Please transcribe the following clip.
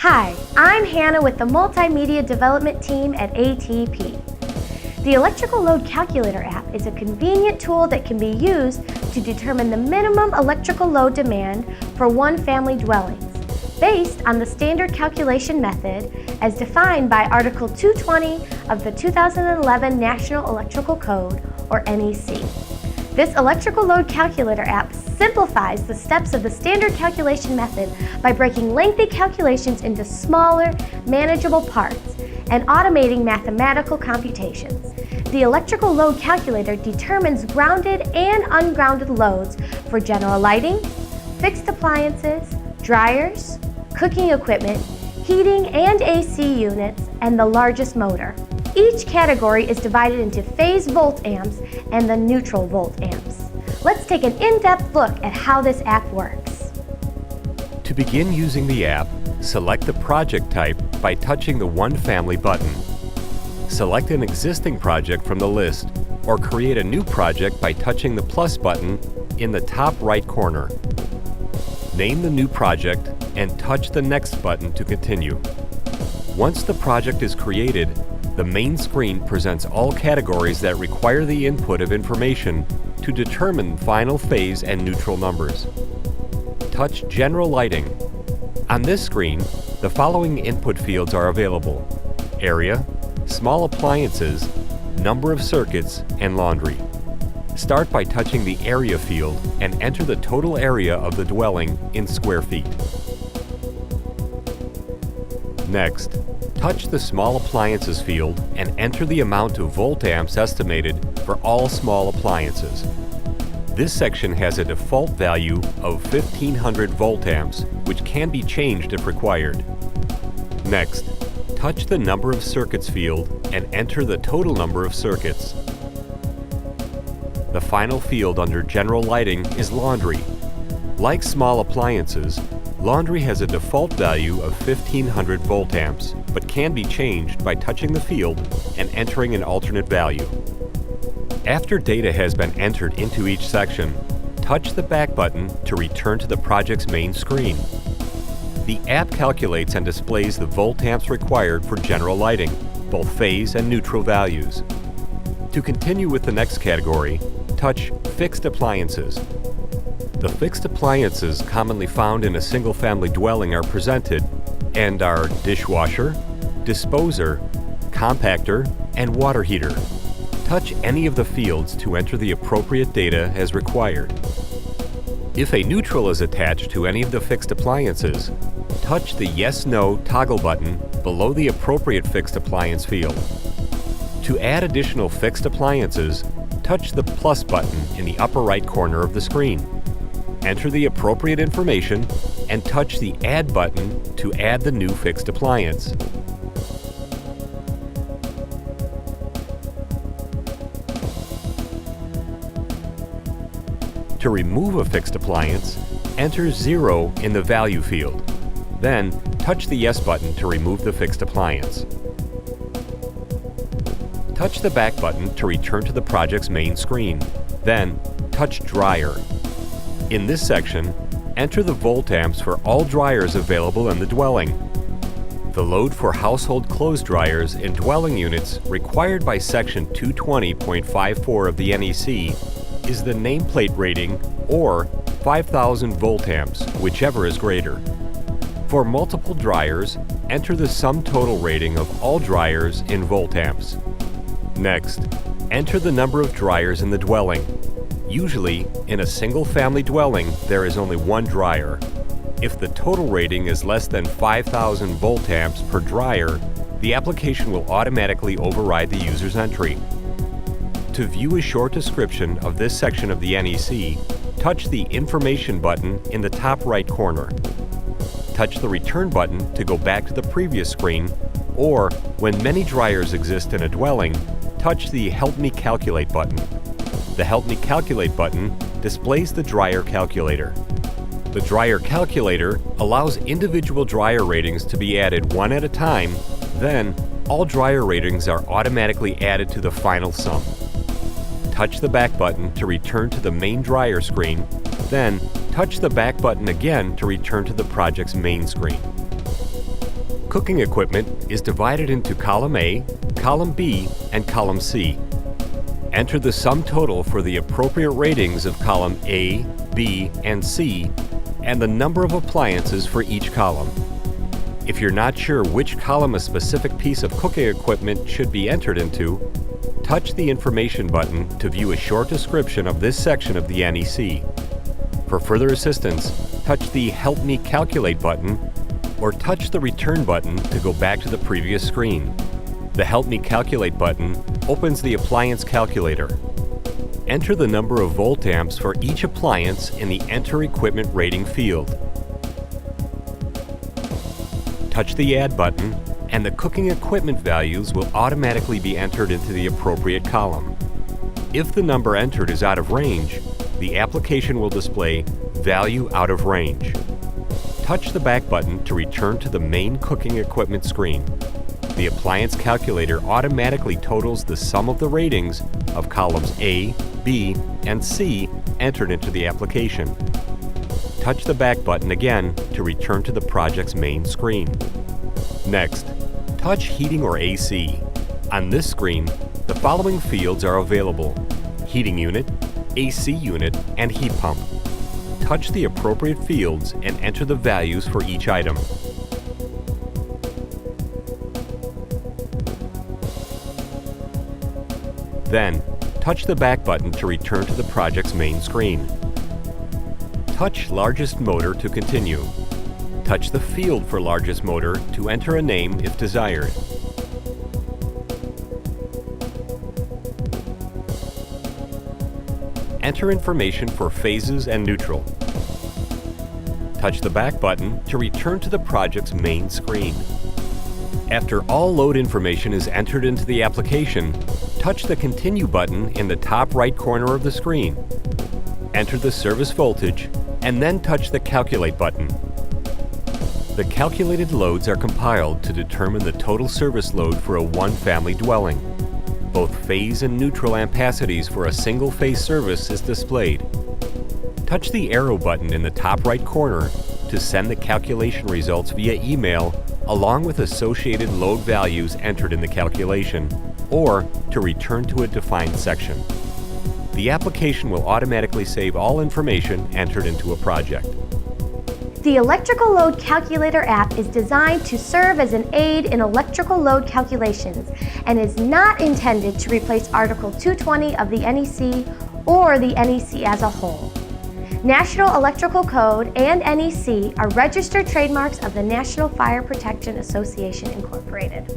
Hi, I'm Hannah with the Multimedia Development Team at ATP. The Electrical Load Calculator app is a convenient tool that can be used to determine the minimum electrical load demand for one-family dwellings, based on the standard calculation method as defined by Article 220 of the 2011 National Electrical Code, or NEC. This Electrical Load Calculator app simplifies the steps of the standard calculation method by breaking lengthy calculations into smaller, manageable parts and automating mathematical computations. The Electrical Load Calculator determines grounded and ungrounded loads for general lighting, fixed appliances, dryers, cooking equipment, heating and AC units, and the largest motor. Each category is divided into phase volt amps and the neutral volt amps. Let's take an in-depth look at how this app works. To begin using the app, select the project type by touching the One Family button. Select an existing project from the list or create a new project by touching the plus button in the top right corner. Name the new project and touch the Next button to continue. Once the project is created, the main screen presents all categories that require the input of information to determine final phase and neutral numbers. Touch General Lighting. On this screen, the following input fields are available: area, small appliances, number of circuits, and laundry. Start by touching the area field and enter the total area of the dwelling in square feet. Next, touch the Small Appliances field and enter the amount of volt amps estimated for all small appliances. This section has a default value of 1500 volt amps, which can be changed if required. Next, touch the Number of Circuits field and enter the total number of circuits. The final field under General Lighting is Laundry. Like small appliances, laundry has a default value of 1500 volt amps, but can be changed by touching the field and entering an alternate value. After data has been entered into each section, touch the back button to return to the project's main screen. The app calculates and displays the volt amps required for general lighting, both phase and neutral values. To continue with the next category, touch Fixed Appliances. The fixed appliances commonly found in a single-family dwelling are presented and are dishwasher, disposer, compactor, and water heater. Touch any of the fields to enter the appropriate data as required. If a neutral is attached to any of the fixed appliances, touch the Yes/No toggle button below the appropriate fixed appliance field. To add additional fixed appliances, touch the plus button in the upper right corner of the screen. Enter the appropriate information and touch the Add button to add the new fixed appliance. To remove a fixed appliance, enter 0 in the Value field. Then, touch the Yes button to remove the fixed appliance. Touch the back button to return to the project's main screen. Then, touch Dryer. In this section, enter the volt amps for all dryers available in the dwelling. The load for household clothes dryers in dwelling units required by Section 220.54 of the NEC is the nameplate rating or 5000 volt amps, whichever is greater. For multiple dryers, enter the sum total rating of all dryers in volt amps. Next, enter the number of dryers in the dwelling. Usually, in a single-family dwelling, there is only one dryer. If the total rating is less than 5000 volt amps per dryer, the application will automatically override the user's entry. To view a short description of this section of the NEC, touch the Information button in the top right corner. Touch the Return button to go back to the previous screen, or, when many dryers exist in a dwelling, touch the Help Me Calculate button. The Help Me Calculate button displays the dryer calculator. The dryer calculator allows individual dryer ratings to be added one at a time, then all dryer ratings are automatically added to the final sum. Touch the back button to return to the main dryer screen, then touch the back button again to return to the project's main screen. cooking equipment is divided into column A, column B, and column C. Enter the sum total for the appropriate ratings of column A, B, and C, and the number of appliances for each column. If you're not sure which column a specific piece of cooking equipment should be entered into, touch the Information button to view a short description of this section of the NEC. For further assistance, touch the Help Me Calculate button or touch the Return button to go back to the previous screen. The Help Me Calculate button opens the appliance calculator. Enter the number of volt amps for each appliance in the Enter Equipment Rating field. Touch the Add button, and the cooking equipment values will automatically be entered into the appropriate column. If the number entered is out of range, the application will display Value Out of Range. Touch the back button to return to the main cooking equipment screen. The appliance calculator automatically totals the sum of the ratings of columns A, B, and C entered into the application. Touch the back button again to return to the project's main screen. Next, touch Heating or AC. On this screen, the following fields are available: Heating Unit, AC Unit, and Heat Pump. Touch the appropriate fields and enter the values for each item. Then, touch the back button to return to the project's main screen. Touch Largest Motor to continue. Touch the field for largest motor to enter a name if desired. Enter information for phases and neutral. Touch the back button to return to the project's main screen. After all load information is entered into the application, touch the Continue button in the top right corner of the screen. Enter the service voltage, and then touch the Calculate button. The calculated loads are compiled to determine the total service load for a one-family dwelling. Both phase and neutral ampacities for a single-phase service is displayed. Touch the arrow button in the top right corner to send the calculation results via email along with associated load values entered in the calculation, or to return to a defined section. The application will automatically save all information entered into a project. The Electrical Load Calculator app is designed to serve as an aid in electrical load calculations and is not intended to replace Article 220 of the NEC or the NEC as a whole. National Electrical Code and NEC are registered trademarks of the National Fire Protection Association, Incorporated.